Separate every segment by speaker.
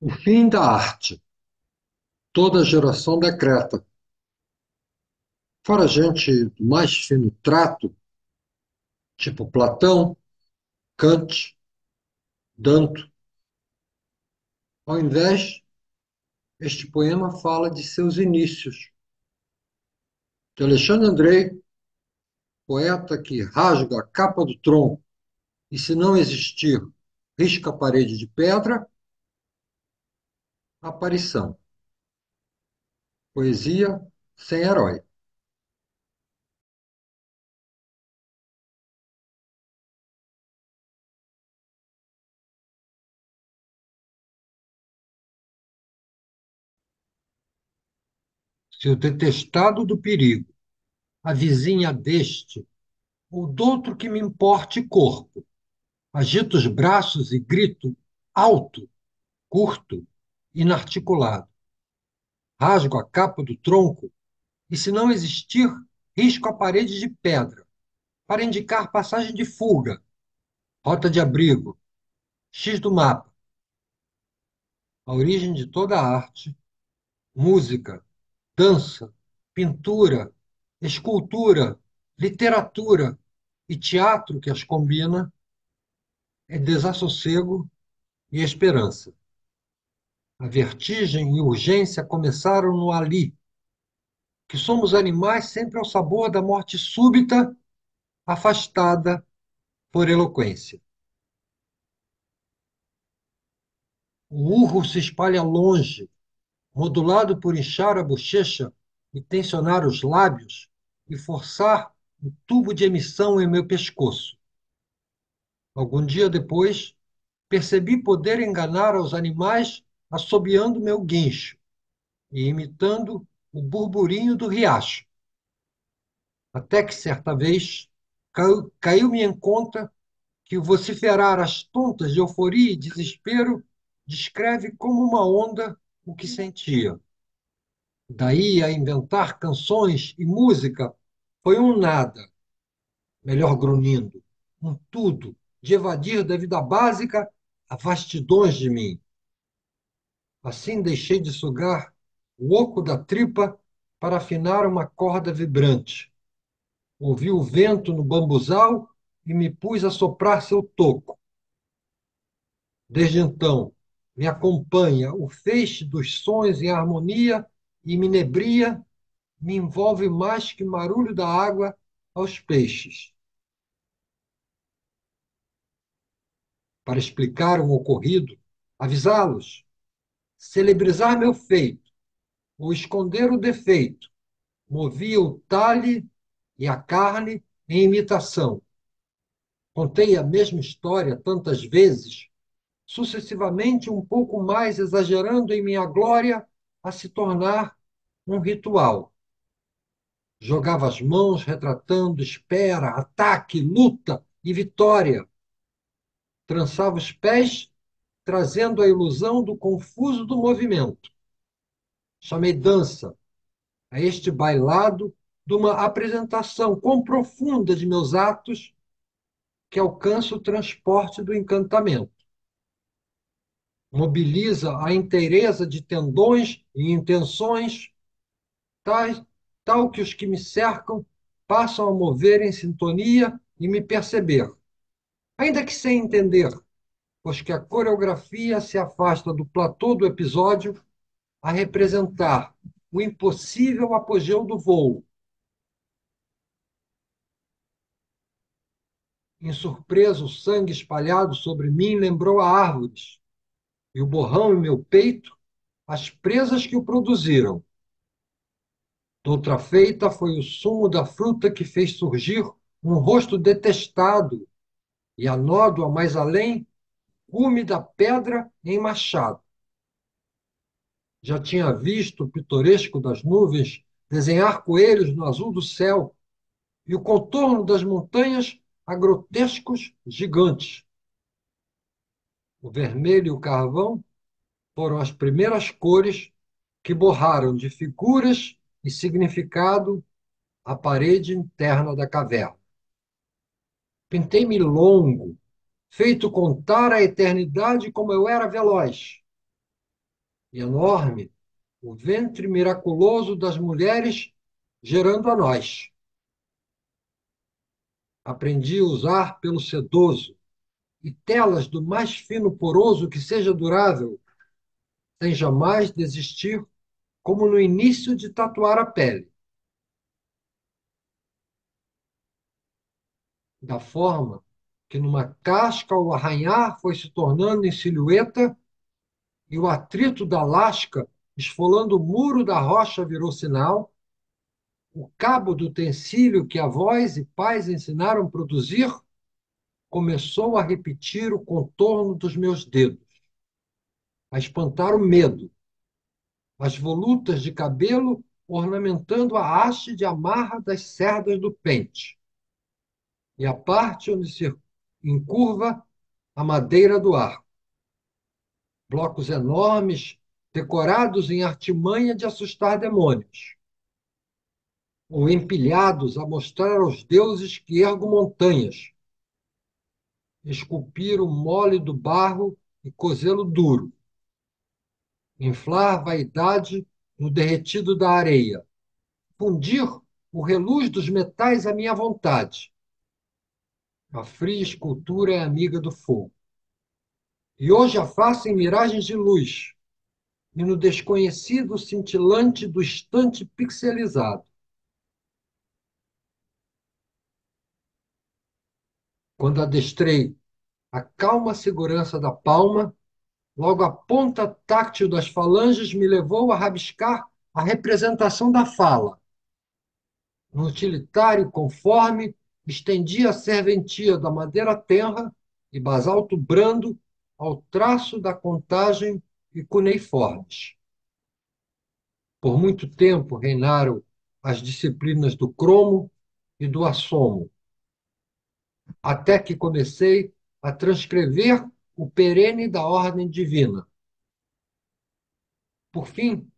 Speaker 1: O fim da arte. Toda geração decreta. Fora gente do mais fino trato, tipo Platão, Kant, Danto. Ao invés, este poema fala de seus inícios. De Alexandre Andrei, poeta que rasga a capa do tronco e, se não existir, risca a parede de pedra, aparição. Poesia sem herói. Se o detestado do perigo, a vizinha deste, ou doutro que me importe corpo, agito os braços e grito alto, curto, inarticulado. Rasgo a capa do tronco e, se não existir, risco a parede de pedra para indicar passagem de fuga, rota de abrigo, X do mapa. A origem de toda a arte, música, dança, pintura, escultura, literatura e teatro que as combina é desassossego e esperança. A vertigem e urgência começaram no ali, que somos animais sempre ao sabor da morte súbita, afastada por eloquência. O urro se espalha longe, modulado por inchar a bochecha e tensionar os lábios e forçar o tubo de emissão em meu pescoço. Algum dia depois, percebi poder enganar aos animais assobiando meu guincho e imitando o burburinho do riacho. Até que certa vez caiu-me em conta que o vociferar às tontas de euforia e desespero descreve como uma onda o que sentia. Daí a inventar canções e música foi um nada, melhor grunhindo, um tudo, de evadir da vida básica a vastidões de mim. Assim deixei de sugar o oco da tripa para afinar uma corda vibrante. Ouvi o vento no bambuzal e me pus a soprar seu toco. Desde então, me acompanha o feixe dos sons em harmonia e me inebria, me envolve mais que o barulho da água aos peixes. Para explicar o ocorrido, avisá-los, celebrizar meu feito, ou esconder o defeito, movia o talhe e a carne em imitação. Contei a mesma história tantas vezes, sucessivamente um pouco mais exagerando em minha glória a se tornar um ritual. Jogava as mãos, retratando espera, ataque, luta e vitória. Trançava os pés, trazendo a ilusão do confuso do movimento. Chamei dança a este bailado de uma apresentação quão profunda de meus atos que alcança o transporte do encantamento. Mobiliza a inteireza de tendões e intenções, tal, tal que os que me cercam passam a mover em sintonia e me perceber, ainda que sem entender, pois que a coreografia se afasta do platô do episódio a representar o impossível apogeu do voo. Em surpresa, o sangue espalhado sobre mim lembrou a árvores, e o borrão em meu peito, as presas que o produziram. Doutra feita foi o sumo da fruta que fez surgir um rosto detestado, e a nódoa mais além, cume da pedra em machado. Já tinha visto o pitoresco das nuvens desenhar coelhos no azul do céu e o contorno das montanhas a grotescos gigantes. O vermelho e o carvão foram as primeiras cores que borraram de figuras e significado a parede interna da caverna. Pintei-me longo, feito contar a eternidade como eu era veloz. e enorme, o ventre miraculoso das mulheres gerando a nós. Aprendi a usar pelo sedoso e telas do mais fino poroso que seja durável, sem jamais desistir, como no início de tatuar a pele. Da forma que numa casca o arranhar foi se tornando em silhueta e o atrito da lasca, esfolando o muro da rocha, virou sinal, o cabo do utensílio que avós e pais ensinaram a produzir começou a repetir o contorno dos meus dedos, a espantar o medo, as volutas de cabelo ornamentando a haste de amarra das cerdas do pente, e a parte onde se encurva a madeira do arco. Blocos enormes, decorados em artimanha de assustar demônios, ou empilhados a mostrar aos deuses que ergo montanhas, esculpir o mole do barro e cozê-lo duro, inflar a vaidade no derretido da areia, fundir o reluz dos metais à minha vontade. A fria escultura é amiga do fogo. E hoje a faço em miragens de luz, e no desconhecido cintilante do estante pixelizado. Quando adestrei a calma segurança da palma, logo a ponta táctil das falanges me levou a rabiscar a representação da fala. No utilitário conforme, estendia a serventia da madeira tenra e basalto brando ao traço da contagem e cuneiformes. Por muito tempo reinaram as disciplinas do cromo e do assomo, até que comecei a transcrever o perene da ordem divina. Por fim,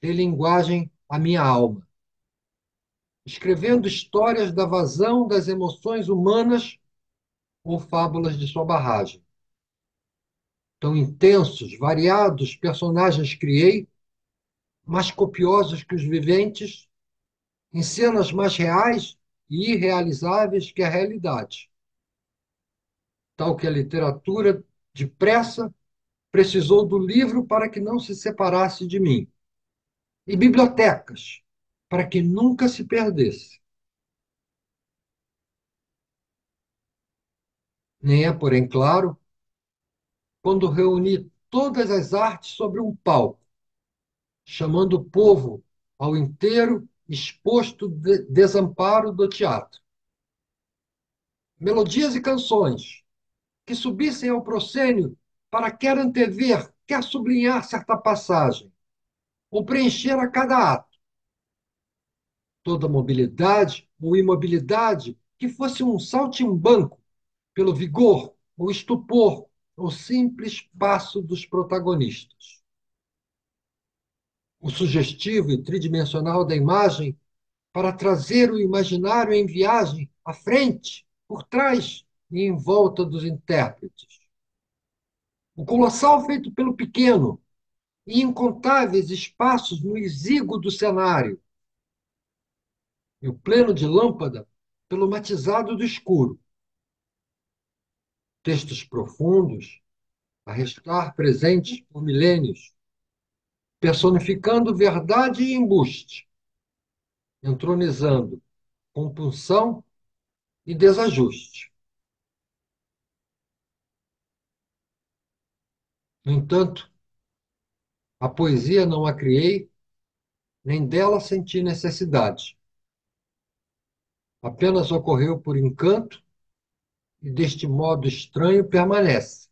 Speaker 1: dei linguagem à minha alma, escrevendo histórias da vazão das emoções humanas ou fábulas de sua barragem. Tão intensos, variados personagens criei, mais copiosos que os viventes, em cenas mais reais e irrealizáveis que a realidade. Tal que a literatura, depressa, precisou do livro para que não se separasse de mim, e bibliotecas, para que nunca se perdesse. Nem é, porém, claro, quando reuni todas as artes sobre um palco, chamando o povo ao inteiro exposto desamparo do teatro. Melodias e canções que subissem ao proscênio para quer antever, quer sublinhar certa passagem, ou preencher a cada ato. Toda mobilidade ou imobilidade que fosse um saltimbanco pelo vigor ou estupor ou simples passo dos protagonistas. O sugestivo e tridimensional da imagem para trazer o imaginário em viagem à frente, por trás e em volta dos intérpretes. O colossal feito pelo pequeno e incontáveis espaços no exíguo do cenário, e o pleno de lâmpada pelo matizado do escuro. Textos profundos, a restar presentes por milênios, personificando verdade e embuste, entronizando compunção e desajuste. No entanto, a poesia não a criei, nem dela senti necessidade. Apenas ocorreu por encanto e deste modo estranho permanece.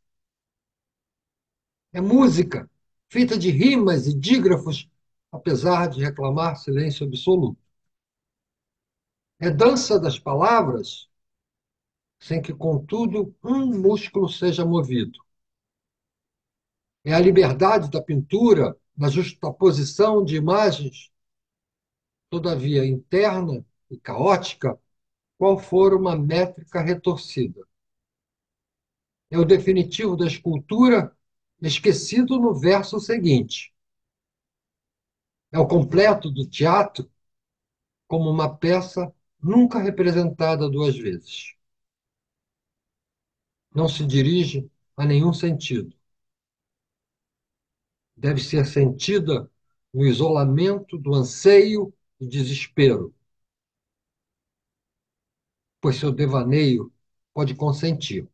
Speaker 1: É música, feita de rimas e dígrafos, apesar de reclamar silêncio absoluto. É dança das palavras, sem que, contudo, um músculo seja movido. É a liberdade da pintura, na justaposição de imagens, todavia interna e caótica, qual for uma métrica retorcida. É o definitivo da escultura, esquecido no verso seguinte. É o completo do teatro como uma peça nunca representada duas vezes. Não se dirige a nenhum sentido. Deve ser sentida no isolamento do anseio e desespero, pois seu devaneio pode consentir.